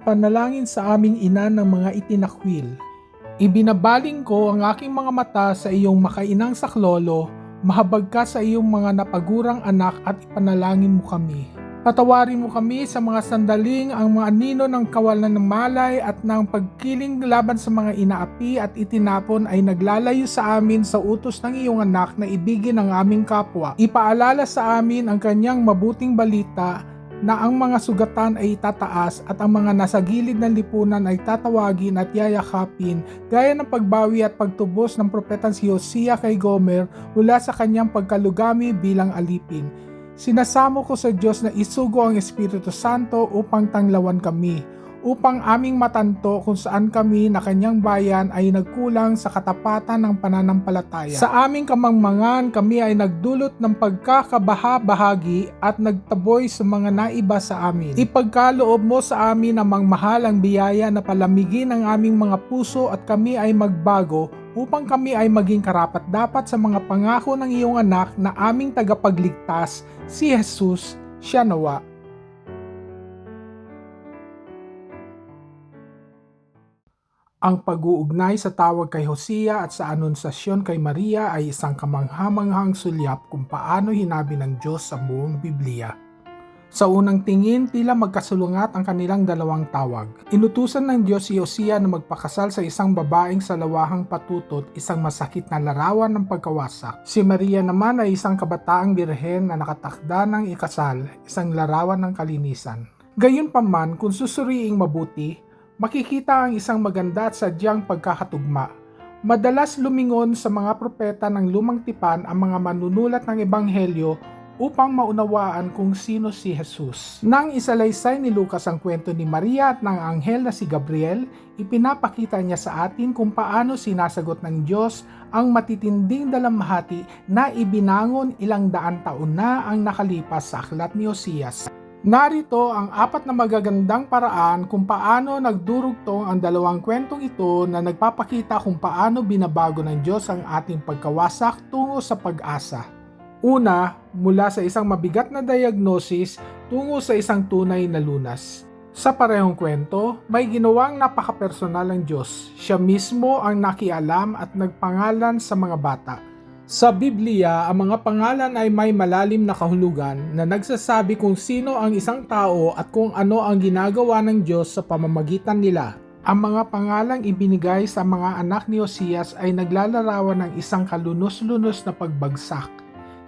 Ipanalangin sa aming ina ng mga itinakwil. Ibinabaling ko ang aking mga mata sa iyong makainang saklolo, mahabag ka sa iyong mga napagurang anak at ipanalangin mo kami. Patawarin mo kami sa mga sandaling ang mga anino ng kawalan ng malay at ng pagkiling laban sa mga inaapi at itinapon ay naglalayo sa amin sa utos ng iyong anak na ibigin ang aming kapwa. Ipaalala sa amin ang kanyang mabuting balita na ang mga sugatan ay itataas at ang mga nasa gilid ng lipunan ay tatawagin at yayakapin gaya ng pagbawi at pagtubos ng propetang si Hosea kay Gomer mula sa kanyang pagkalugami bilang alipin. Sinasamo ko sa Diyos na isugo ang Espiritu Santo upang tanglawan kami, upang aming matanto kung saan kami na kanyang bayan ay nagkulang sa katapatan ng pananampalataya. Sa aming kamangmangan kami ay nagdulot ng pagkakabaha-bahagi at nagtaboy sa mga naiba sa amin. Ipagkaloob mo sa amin na mangmahal ang biyaya na palamigin ang aming mga puso at kami ay magbago upang kami ay maging karapat-dapat sa mga pangako ng iyong anak na aming tagapagligtas, si Jesus, siya nawa. Ang pag-uugnay sa tawag kay Hosea at sa anunsasyon kay Maria ay isang kamanghamanghang sulyap kung paano hinabi ng Diyos sa buong Biblia. Sa unang tingin, tila magkasulungat ang kanilang dalawang tawag. Inutusan ng Diyos si Hosea na magpakasal sa isang babaeng salawahang patutot, isang masakit na larawan ng pagkawasak. Si Maria naman ay isang kabataang birhen na nakatakda ng ikasal, isang larawan ng kalinisan. Gayunpaman, kung susuriing mabuti, makikita ang isang maganda at sadyang pagkakatugma. Madalas lumingon sa mga propeta ng lumang tipan ang mga manunulat ng ebanghelyo upang maunawaan kung sino si Jesus. Nang isalaysay ni Lucas ang kwento ni Maria at ng anghel na si Gabriel, ipinapakita niya sa atin kung paano sinasagot ng Diyos ang matitinding dalamhati na ibinangon ilang daan taon na ang nakalipas sa aklat ni Hosea. Narito ang 4 na magagandang paraan kung paano nagdurugtong ang dalawang kwentong ito na nagpapakita kung paano binabago ng Diyos ang ating pagkawasak tungo sa pag-asa. Una, mula sa isang mabigat na diagnosis tungo sa isang tunay na lunas. Sa parehong kwento, may ginawang napakapersonal ng Diyos. Siya mismo ang nakialam at nagpangalan sa mga bata. Sa Biblia, ang mga pangalan ay may malalim na kahulugan na nagsasabi kung sino ang isang tao at kung ano ang ginagawa ng Diyos sa pamamagitan nila. Ang mga pangalang ibinigay sa mga anak ni Hosea ay naglalarawan ng isang kalunos-lunos na pagbagsak.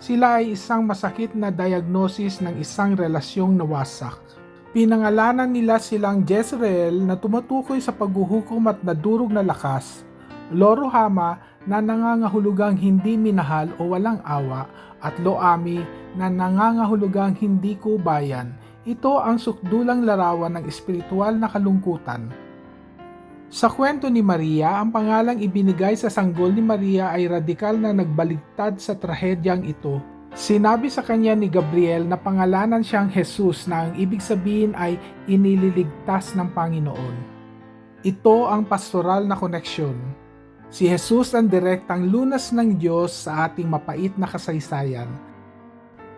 Sila ay isang masakit na diagnosis ng isang relasyong nawasak. Pinangalanan nila silang Jezreel na tumutukoy sa paghuhukom at nadurog na lakas, Lo-ruhamah na nangangahulugang hindi minahal o walang awa, at Lo-ammi na nangangahulugang hindi kubayan. Ito ang sukdulang larawan ng espiritual na kalungkutan. Sa kwento ni Maria, ang pangalang ibinigay sa sanggol ni Maria ay radikal na nagbaligtad sa trahedyang ito. Sinabi sa kanya ni Gabriel na pangalanan siyang Jesus na ang ibig sabihin ay inililigtas ng Panginoon. Ito ang pastoral na koneksyon. Si Jesus ang direktang lunas ng Diyos sa ating mapait na kasaysayan.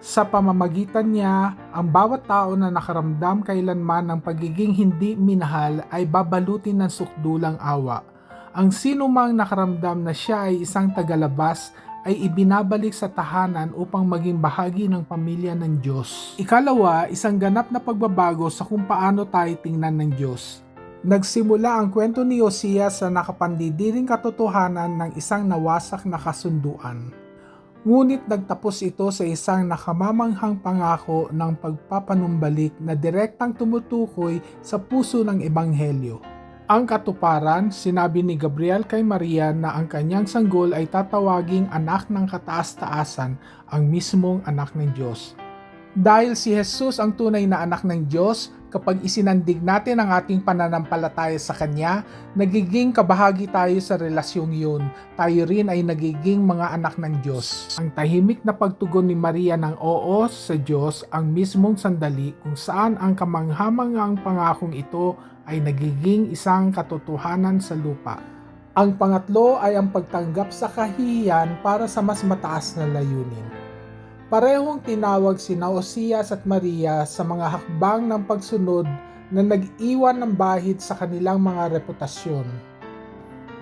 Sa pamamagitan niya, ang bawat tao na nakaramdam kailanman ng pagiging hindi minahal ay babalutin ng sukdulang awa. Ang sinumang nakaramdam na siya ay isang tagalabas ay ibinabalik sa tahanan upang maging bahagi ng pamilya ng Diyos. Ikalawa, isang ganap na pagbabago sa kung paano tayo tingnan ng Diyos. Nagsimula ang kwento ni Hosea sa nakapandidiring katotohanan ng isang nawasak na kasunduan. Ngunit nagtapos ito sa isang nakamamanghang pangako ng pagpapanumbalik na direktang tumutukoy sa puso ng ebanghelyo. Ang katuparan, sinabi ni Gabriel kay Maria na ang kanyang sanggol ay tatawaging anak ng kataas-taasan, ang mismong anak ng Diyos. Dahil si Jesus ang tunay na anak ng Diyos, kapag isinandig natin ang ating pananampalataya sa Kanya, nagiging kabahagi tayo sa relasyong yun. Tayo rin ay nagiging mga anak ng Diyos. Ang tahimik na pagtugon ni Maria ng oo sa Diyos ang mismong sandali kung saan ang kamanghamanghang pangakong ito ay nagiging isang katotohanan sa lupa. Ang pangatlo ay ang pagtanggap sa kahihiyan para sa mas mataas na layunin. Parehong tinawag sina Hosea at Maria sa mga hakbang ng pagsunod na nag-iwan ng bahid sa kanilang mga reputasyon.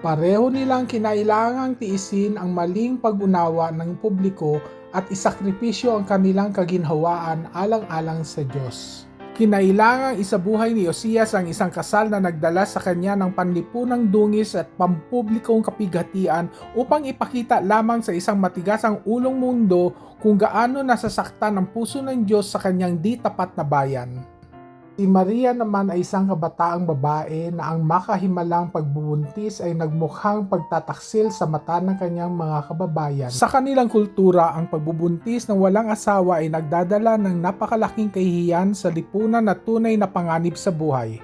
Pareho nilang kinailangang tiisin ang maling pag-unawa ng publiko at isakripisyo ang kanilang kaginhawaan alang-alang sa Diyos. Kinailangang isabuhay ni Osias ang isang kasal na nagdala sa kanya ng panlipunang dungis at pampublikong kapighatian upang ipakita lamang sa isang matigasang ulong mundo kung gaano nasasaktan ang puso ng Diyos sa kanyang di tapat na bayan. Si Maria naman ay isang kabataang babae na ang makahimalang pagbubuntis ay nagmukhang pagtataksil sa mata ng kanyang mga kababayan. Sa kanilang kultura, ang pagbubuntis ng walang asawa ay nagdadala ng napakalaking kahihiyan sa lipunan na tunay na panganib sa buhay.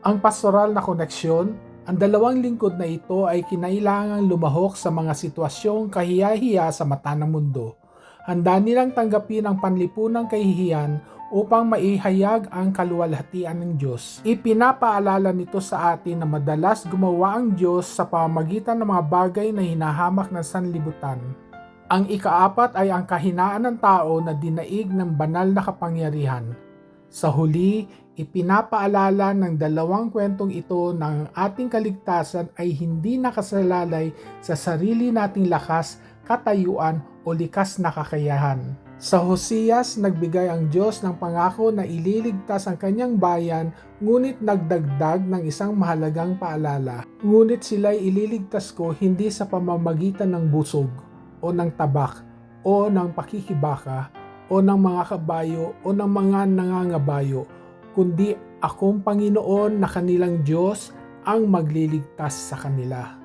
Ang pastoral na koneksyon, ang dalawang lingkod na ito ay kinailangang lumahok sa mga sitwasyong kahiya-hiya sa mata ng mundo. Handa nilang tanggapin ang panlipunang kahihiyan upang maihayag ang kaluwalhatian ng Diyos. Ipinapaalala nito sa atin na madalas gumawa ang Diyos sa pamamagitan ng mga bagay na hinahamak ng sanlibutan. Ang ikaapat ay ang kahinaan ng tao na dinaig ng banal na kapangyarihan. Sa huli, ipinapaalala ng dalawang kwentong ito na ang ating kaligtasan ay hindi nakasalalay sa sarili nating lakas, katayuan o likas na kakayahan. Sa Hosias, nagbigay ang Diyos ng pangako na ililigtas ang kanyang bayan, ngunit nagdagdag ng isang mahalagang paalala. Ngunit sila'y ililigtas ko hindi sa pamamagitan ng busog, o ng tabak, o ng pakikibaka, o ng mga kabayo, o ng mga nangangabayo, kundi akong Panginoon na kanilang Diyos ang magliligtas sa kanila.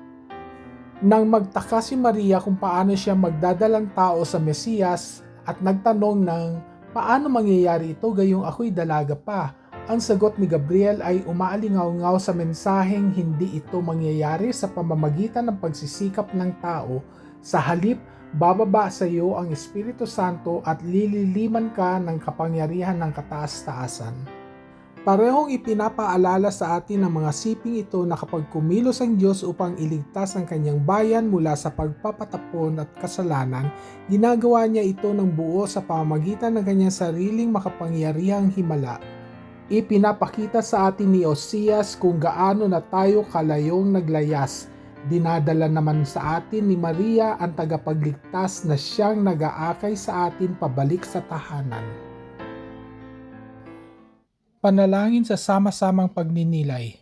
Nang magtaka si Maria kung paano siya magdadalang tao sa Mesiyas, at nagtanong ng paano mangyayari ito gayong ako'y dalaga pa. Ang sagot ni Gabriel ay umaalingaw-ngaw sa mensaheng hindi ito mangyayari sa pamamagitan ng pagsisikap ng tao. Sa halip, bababa sa iyo ang Espiritu Santo at lililiman ka ng kapangyarihan ng kataas-taasan. Parehong ipinapaalala sa atin ng mga siping ito na kapag kumilos ang Diyos upang iligtas ang kanyang bayan mula sa pagpapatapon at kasalanan, ginagawa niya ito ng buo sa pamamagitan ng kanyang sariling makapangyarihang himala. Ipinapakita sa atin ni Osias kung gaano na tayo kalayong naglayas. Dinadala naman sa atin ni Maria ang tagapagligtas na siyang nag-aakay sa atin pabalik sa tahanan. Panalangin sa sama-samang pagninilay.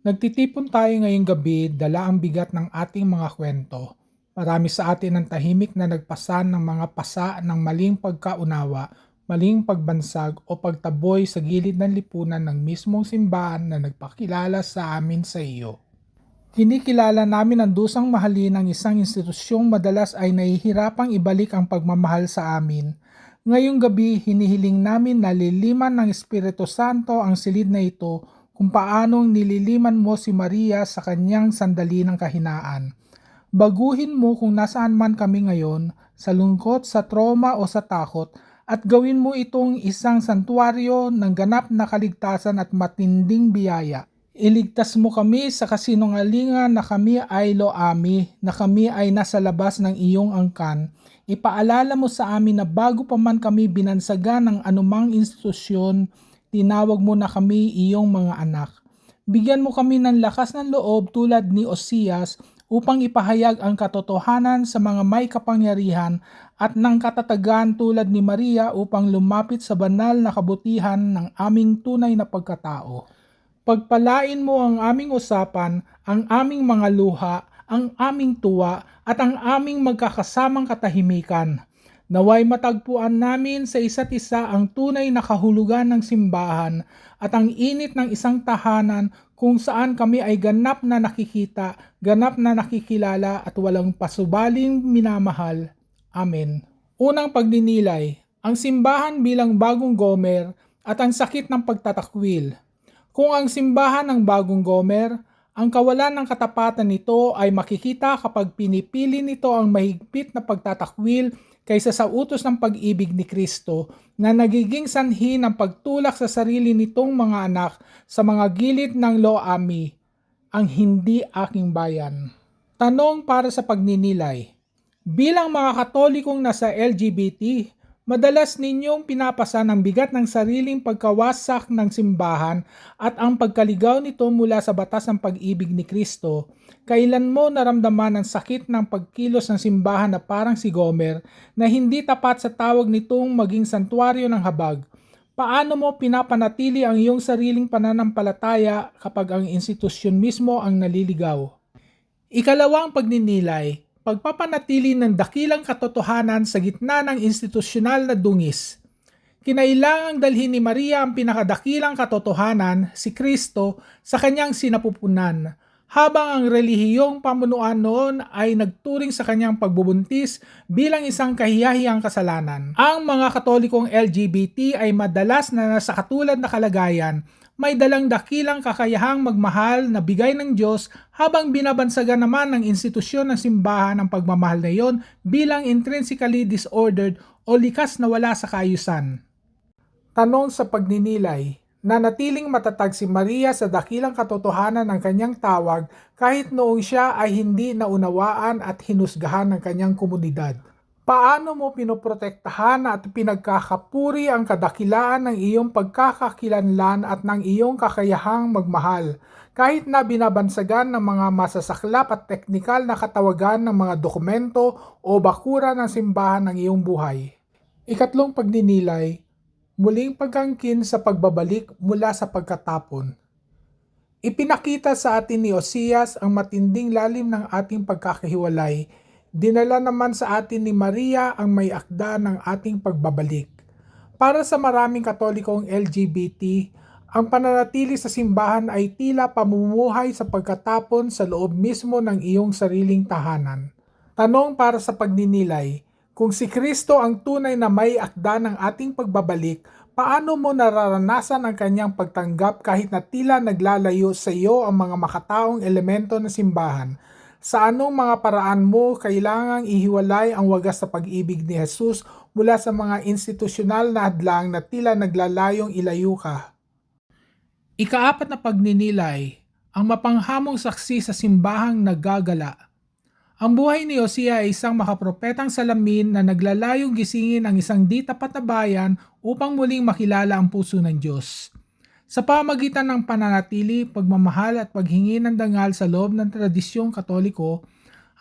Nagtitipon tayo ngayong gabi, dala ang bigat ng ating mga kwento. Marami sa atin ang tahimik na nagpasan ng mga pasa ng maling pagkaunawa, maling pagbansag o pagtaboy sa gilid ng lipunan ng mismong simbahan na nagpakilala sa amin sa iyo. Kinikilala namin ang dusang mahalin ng isang institusyong madalas ay nahihirapang ibalik ang pagmamahal sa amin. Ngayong gabi, hinihiling namin na liliman ng Espiritu Santo ang silid na ito kung paanong nililiman mo si Maria sa kanyang sandali ng kahinaan. Baguhin mo kung nasaan man kami ngayon, sa lungkot, sa trauma o sa takot, at gawin mo itong isang santuaryo ng ganap na kaligtasan at matinding biyaya. Iligtas mo kami sa kasinungalingan na kami ay loami, na kami ay nasa labas ng iyong angkan. Ipaalala mo sa amin na bago pa man kami binansagan ng anumang institusyon, tinawag mo na kami iyong mga anak. Bigyan mo kami ng lakas ng loob tulad ni Osias upang ipahayag ang katotohanan sa mga may kapangyarihan at ng katatagan tulad ni Maria upang lumapit sa banal na kabutihan ng aming tunay na pagkatao. Pagpalain mo ang aming usapan, ang aming mga luha, ang aming tuwa at ang aming magkakasamang katahimikan. Naway matagpuan namin sa isa't isa ang tunay na kahulugan ng simbahan at ang init ng isang tahanan kung saan kami ay ganap na nakikita, ganap na nakikilala at walang pasubaling minamahal. Amen. Unang pagninilay, ang simbahan bilang bagong Gomer at ang sakit ng pagtatakwil. Kung ang simbahan ng bagong Gomer, ang kawalan ng katapatan nito ay makikita kapag pinipili nito ang mahigpit na pagtatakwil kaysa sa utos ng pag-ibig ni Kristo na nagiging sanhi ng pagtulak sa sarili nitong mga anak sa mga gilid ng Lo-Ami, ang hindi aking bayan. Tanong para sa pagninilay. Bilang mga Katolikong nasa LGBT, Madalas ninyong pinapasan ang bigat ng sariling pagkawasak ng simbahan at ang pagkaligaw nito mula sa batas ng pag-ibig ni Kristo. Kailan mo naramdaman ang sakit ng pagkilos ng simbahan na parang si Gomer na hindi tapat sa tawag nitong maging santuario ng habag? Paano mo pinapanatili ang iyong sariling pananampalataya kapag ang institusyon mismo ang naliligaw? Ikalawang pagninilay, pagpapanatili ng dakilang katotohanan sa gitna ng institusyonal na dungis. Kinailangang dalhin ni Maria ang pinakadakilang katotohanan, si Kristo, sa kanyang sinapupunan, habang ang relihiyong pamunuan noon ay nagturing sa kanyang pagbubuntis bilang isang kahiyahiyang kasalanan. Ang mga Katolikong LGBT ay madalas na nasa katulad na kalagayan, may dalang dakilang kakayahang magmahal na bigay ng Diyos habang binabansagan naman ng institusyon ng simbahan ang pagmamahal na iyon bilang intrinsically disordered o likas na wala sa kaayusan. Tanong sa pagninilay, nanatiling matatag si Maria sa dakilang katotohanan ng kanyang tawag kahit noong siya ay hindi naunawaan at hinusgahan ng kanyang komunidad. Paano mo pinoprotektahan at pinagkakapuri ang kadakilaan ng iyong pagkakakilanlan at ng iyong kakayahang magmahal, kahit na binabansagan ng mga masasaklap at teknikal na katawagan ng mga dokumento o bakura ng simbahan ng iyong buhay? Ikatlong pagninilay, muling pagangkin sa pagbabalik mula sa pagkatapon. Ipinakita sa atin ni Osias ang matinding lalim ng ating pagkakahiwalay. Dinala naman sa atin ni Maria ang may akda ng ating pagbabalik. Para sa maraming Katolikong LGBT, ang pananatili sa simbahan ay tila pamumuhay sa pagkatapon sa loob mismo ng iyong sariling tahanan. Tanong para sa pagninilay, kung si Kristo ang tunay na may akda ng ating pagbabalik, paano mo nararanasan ang kanyang pagtanggap kahit na tila naglalayo sa iyo ang mga makataong elemento ng simbahan? Sa anong mga paraan mo kailangang ihiwalay ang wagas na pag-ibig ni Jesus mula sa mga institusyonal na hadlang na tila naglalayong ilayo ka? Ikaapat na pagninilay, ang mapanghamong saksi sa simbahang naggagala. Ang buhay ni Hosea ay isang makapropetang salamin na naglalayong gisingin ang isang di tapat na bayan upang muling makilala ang puso ng Diyos. Sa pamagitan ng pananatili, pagmamahal at paghingi ng dangal sa loob ng tradisyong Katoliko,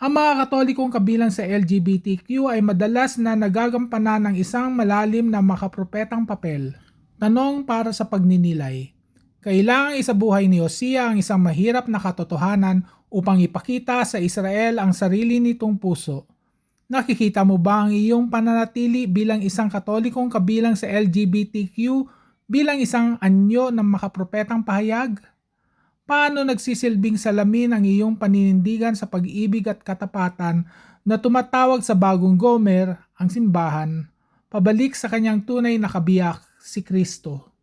ang mga Katolikong kabilang sa LGBTQ ay madalas na nagagampanan ng isang malalim na makapropetang papel. Tanong para sa pagninilay, kailangang isabuhay ni Hosea ang isang mahirap na katotohanan upang ipakita sa Israel ang sarili nitong puso. Nakikita mo ba ang iyong pananatili bilang isang Katolikong kabilang sa LGBTQ bilang isang anyo ng makapropetang pahayag? Paano nagsisilbing salamin ang iyong paninindigan sa pag-ibig at katapatan na tumatawag sa bagong Gomer, ang simbahan, pabalik sa kanyang tunay na kabiyak, si Kristo?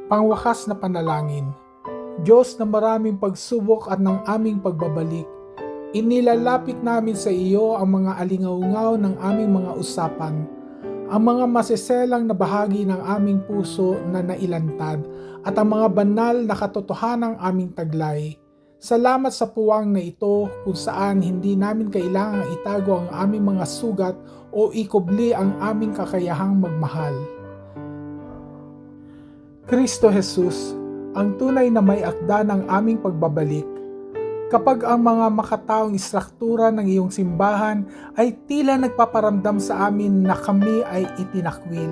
Pangwakas na panalangin. Diyos na maraming pagsubok at ng aming pagbabalik, inilalapit namin sa iyo ang mga alingaungaw ng aming mga usapan, ang mga masiselang na bahagi ng aming puso na nailantad at ang mga banal na katotohanang aming taglay. Salamat sa puwang na ito kung saan hindi namin kailangang itago ang aming mga sugat o ikubli ang aming kakayahang magmahal. Kristo Jesus, ang tunay na may akda ng aming pagbabalik, kapag ang mga makataong istruktura ng iyong simbahan ay tila nagpaparamdam sa amin na kami ay itinakwil,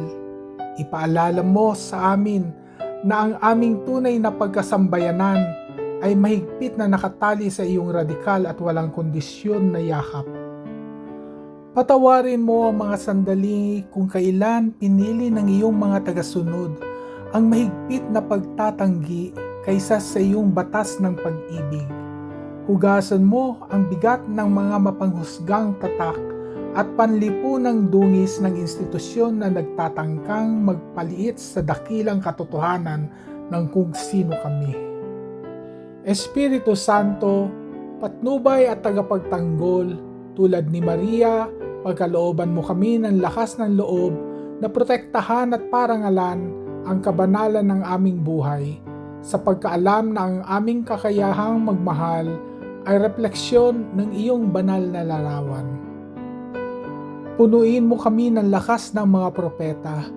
ipaalala mo sa amin na ang aming tunay na pagkasambayanan ay mahigpit na nakatali sa iyong radikal at walang kondisyon na yakap. Patawarin mo ang mga sandali kung kailan pinili ng iyong mga tagasunod ang mahigpit na pagtatanggi kaysa sa iyong batas ng pag-ibig. Hugasan mo ang bigat ng mga mapanghusgang tatak at panlipunang dungis ng institusyon na nagtatangkang magpaliit sa dakilang katotohanan ng kung sino kami. Espiritu Santo, patnubay at tagapagtanggol, tulad ni Maria, pagkalooban mo kami ng lakas ng loob na protektahan at parangalan ang kabanalan ng aming buhay, sa pagkaalam na ang aming kakayahang magmahal ay refleksyon ng iyong banal na larawan. Punuin mo kami ng lakas ng mga propeta.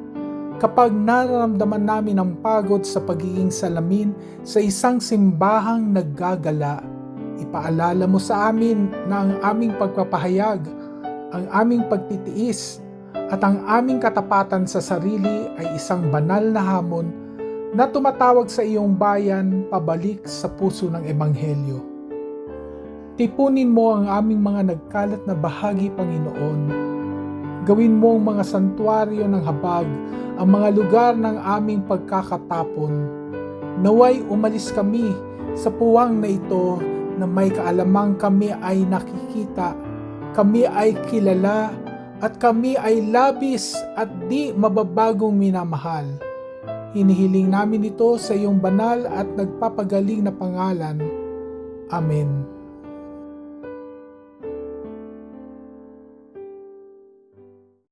Kapag nararamdaman namin ang pagod sa pagiging salamin sa isang simbahang naggagala, ipaalala mo sa amin na ang aming pagpapahayag, ang aming pagtitiis, at ang aming katapatan sa sarili ay isang banal na hamon na tumatawag sa iyong bayan pabalik sa puso ng Ebanghelyo. Tipunin mo ang aming mga nagkalat na bahagi, Panginoon. Gawin mo ang mga santuaryo ng habag, ang mga lugar ng aming pagkakatapon. Naway umalis kami sa puwang na ito na may kaalamang kami ay nakikita, kami ay kilala, at kami ay labis at di mababagong minamahal. Hinihiling namin ito sa iyong banal at nagpapagaling na pangalan. Amen.